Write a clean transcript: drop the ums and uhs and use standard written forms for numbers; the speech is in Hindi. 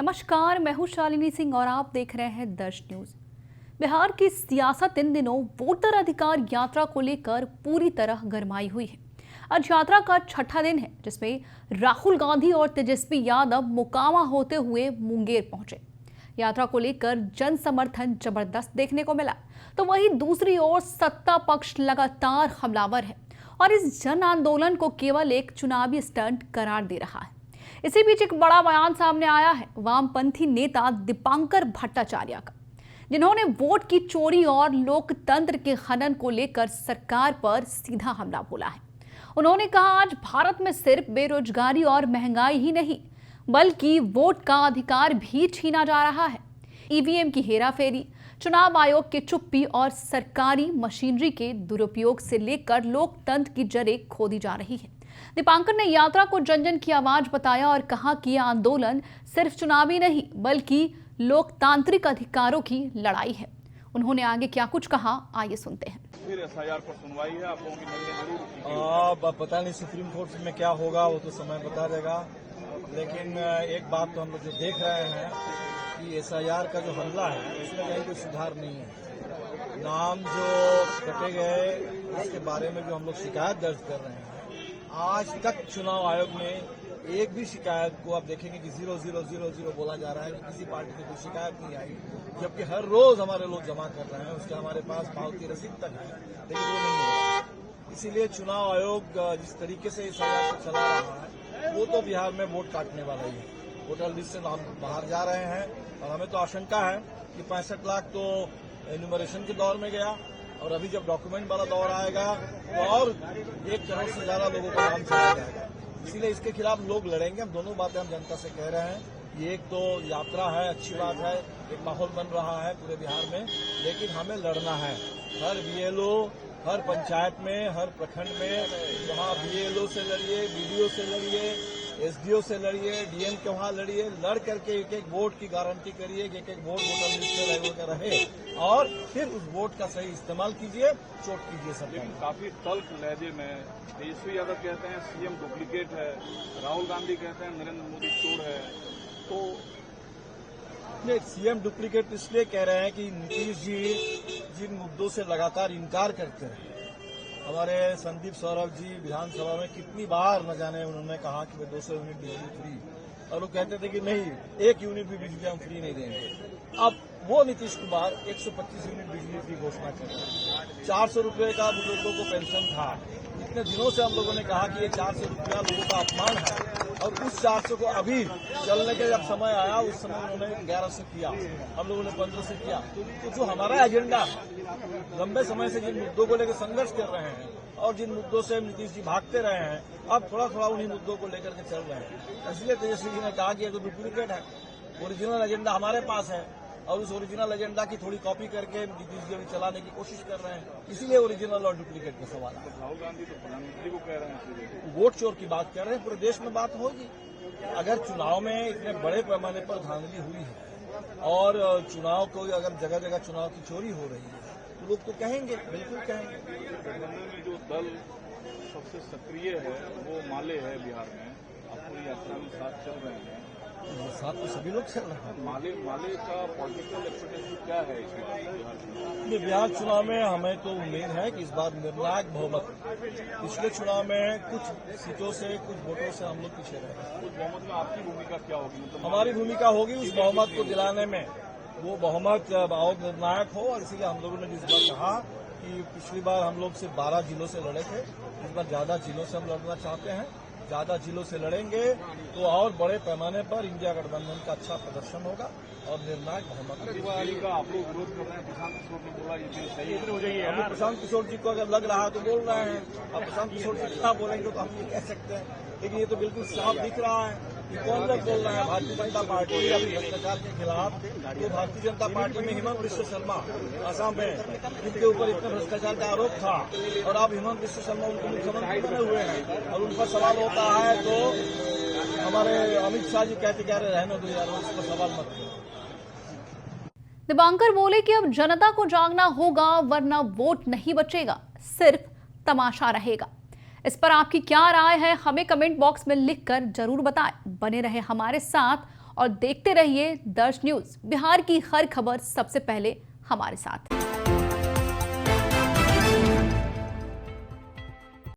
नमस्कार, मैं हूं शालिनी सिंह और आप देख रहे हैं दर्श न्यूज। बिहार की सियासत इन दिनों वोटर अधिकार यात्रा को लेकर पूरी तरह गरमाई हुई है। आज यात्रा का छठा दिन है, जिसमें राहुल गांधी और तेजस्वी यादव मोकामा होते हुए मुंगेर पहुंचे। यात्रा को लेकर जन समर्थन जबरदस्त देखने को मिला, तो वहीं दूसरी ओर सत्ता पक्ष लगातार हमलावर है और इस जन आंदोलन को केवल एक चुनावी स्टंट करार दे रहा है। इसी बीच एक बड़ा बयान सामने आया है वामपंथी नेता दीपांकर भट्टाचार्य का, जिन्होंने वोट की चोरी और लोकतंत्र के हनन को लेकर सरकार पर सीधा हमला बोला है। उन्होंने कहा, आज भारत में सिर्फ बेरोजगारी और महंगाई ही नहीं, बल्कि वोट का अधिकार भी छीना जा रहा है। ईवीएम की हेराफेरी, चुनाव आयोग की चुप्पी और सरकारी मशीनरी के दुरुपयोग से लेकर लोकतंत्र की जड़ें खोदी जा रही है। दीपांकर ने यात्रा को जन जन की आवाज बताया और कहा कि यह आंदोलन सिर्फ चुनावी नहीं, बल्कि लोकतांत्रिक अधिकारों की लड़ाई है। उन्होंने आगे क्या कुछ कहा, आइए सुनते हैं। फिर एफआईआर पर सुनवाई है, आप लोगों की नजरें जरूर पता नहीं सुप्रीम कोर्ट में क्या होगा, वो तो समय बता देगा। लेकिन एक बात तो हम लोग जो देख रहे हैं कि एसआईआर का जो हमला है उसमें कहीं कोई सुधार नहीं है। नाम जो कटे गए उसके बारे में जो हम लोग शिकायत दर्ज कर रहे हैं, आज तक चुनाव आयोग ने एक भी शिकायत को आप देखेंगे कि 0000 बोला जा रहा है कि किसी पार्टी की कोई शिकायत नहीं आई, जबकि हर रोज हमारे लोग जमा कर रहे हैं, उसके हमारे पास पावती रसीद तक है, लेकिन वो नहीं हो रहा। इसीलिए चुनाव आयोग जिस तरीके से एसआईआर को चला रहा है वो तो बिहार में वोट काटने वाला ही है। वोटर लिस्ट से नाम बाहर जा रहे हैं और हमें तो आशंका है कि 65 लाख तो एन्यूमरेशन के दौर में गया और अभी जब डॉक्यूमेंट वाला दौर आएगा तो और 1 करोड़ से ज्यादा लोगों का नाम चला जाएगा। इसीलिए इसके खिलाफ लोग लड़ेंगे। हम दोनों बातें हम जनता से कह रहे हैं। ये एक तो यात्रा है, अच्छी बात है, एक माहौल बन रहा है पूरे बिहार में, लेकिन हमें लड़ना है। हर बीएलओ, हर पंचायत में, हर प्रखंड में वहाँ बीएलओ से लड़िए, बीडीओ से लड़िए, एसडीओ से लड़िए, डीएम के वहां लड़िए, लड़ करके एक एक वोट की गारंटी करिए, एक एक वोट वोटर लिस्ट में रहे और फिर उस वोट का सही इस्तेमाल कीजिए, चोट कीजिए सब। लेकिन काफी तल्ख लहजे में तेजस्वी यादव कहते हैं सीएम डुप्लीकेट है, राहुल गांधी कहते हैं नरेंद्र मोदी चोर है। तो ये सीएम डुप्लीकेट इसलिए कह रहे हैं कि नीतीश जी जिन मुद्दों से लगातार इनकार करते हैं, हमारे संदीप सौरभ जी विधानसभा में कितनी बार न जाने उन्होंने कहा कि वे 200 यूनिट बिजली फ्री, और वो कहते थे कि नहीं 1 यूनिट भी बिजली हम फ्री नहीं देंगे। अब वो नीतीश कुमार 125 यूनिट बिजली फ्री घोषणा कर रहे हैं। 400 रुपये का बुजुर्गों को पेंशन था। इतने दिनों से हम लोगों ने कहा कि ये 400 रुपया लोगों का अपमान है, और उस 400 को अभी चलने के जब समय आया उस समय उन्होंने 1100 किया, हम लोगों ने 1500 किया। तो जो हमारा एजेंडा लंबे समय से जिन मुद्दों को लेकर संघर्ष कर रहे हैं और जिन मुद्दों से नीतीश जी भागते रहे हैं, अब थोड़ा थोड़ा उन्हीं मुद्दों को लेकर के चल रहे हैं। इसलिए तेजस्वी जी ने कहा कि ये तो डुप्लीकेट है, ओरिजिनल एजेंडा हमारे पास है और उस ओरिजिनल एजेंडा की थोड़ी कॉपी करके नीतीश जी अभी चलाने की कोशिश कर रहे हैं। इसीलिए ओरिजिनल और डुप्लीकेट का सवाल है। राहुल गांधी तो प्रधानमंत्री को कह रहे हैं वोट चोर की बात कर रहे हैं, पूरे देश में बात होगी। अगर चुनाव में इतने बड़े पैमाने पर धांधली हुई है और चुनाव को अगर जगह जगह चुनाव की चोरी हो रही है तो लोग तो कहेंगे, बिल्कुल कहेंगे। गठबंधन में जो दल सबसे सक्रिय है वो माले है बिहार में, आप पूरी यात्रा में साथ चल रहे हैं। साथ तो सभी लोग चल रहे हैं। माले का पॉलिटिकल एक्सपेक्टेशन क्या है इस बार बिहार चुनाव में? हमें तो उम्मीद है कि इस बार निर्णायक बहुमत। पिछले चुनाव में कुछ सीटों से, कुछ वोटों से हम लोग पीछे रहे। उस बहुमत में आपकी भूमिका क्या होगी? मतलब हमारी भूमिका होगी उस बहुमत को दिलाने में, वो बहुमत बहुत निर्णायक हो। और इसीलिए हम लोगों ने इस बार कहा कि पिछली बार हम लोग सिर्फ 12 जिलों से लड़े थे, इस बार ज्यादा जिलों से हम लड़ना चाहते हैं। ज्यादा जिलों से लड़ेंगे तो और बड़े पैमाने पर इंडिया गठबंधन का अच्छा प्रदर्शन होगा और निर्णायक बहुमत का आप लोग विरोध कर रहे हैं। प्रशांत किशोर ने बोला ये बिल सही हो जाइए। अभी प्रशांत किशोर जी को अगर लग रहा है तो बोल रहे हैं, अब प्रशांत किशोर जी क्या बोलेंगे तो हम ये कह सकते हैं, लेकिन ये तो बिल्कुल साफ दिख रहा है कि कौन लोग बोल रहे हैं। भारतीय जनता पार्टी अभी भ्रष्टाचार के खिलाफ, तो भारतीय जनता पार्टी में हिमंत बिश्व शर्मा असम में, जिनके ऊपर इतना भ्रष्टाचार का आरोप था, और अब हिमंत बिश्व शर्मा उनको मुख्यमंत्री बने हुए हैं और उन पर सवाल होता है तो हमारे अमित शाह जी कहते कह रहे रहने दो यार, उस पर सवाल मत करो। दीपांकर बोले कि अब जनता को जागना होगा, वरना वोट नहीं बचेगा, सिर्फ तमाशा रहेगा। इस पर आपकी क्या राय है, हमें कमेंट बॉक्स में लिखकर जरूर बताएं। बने रहे हमारे साथ और देखते रहिए दर्श न्यूज। बिहार की हर खबर सबसे पहले हमारे साथ।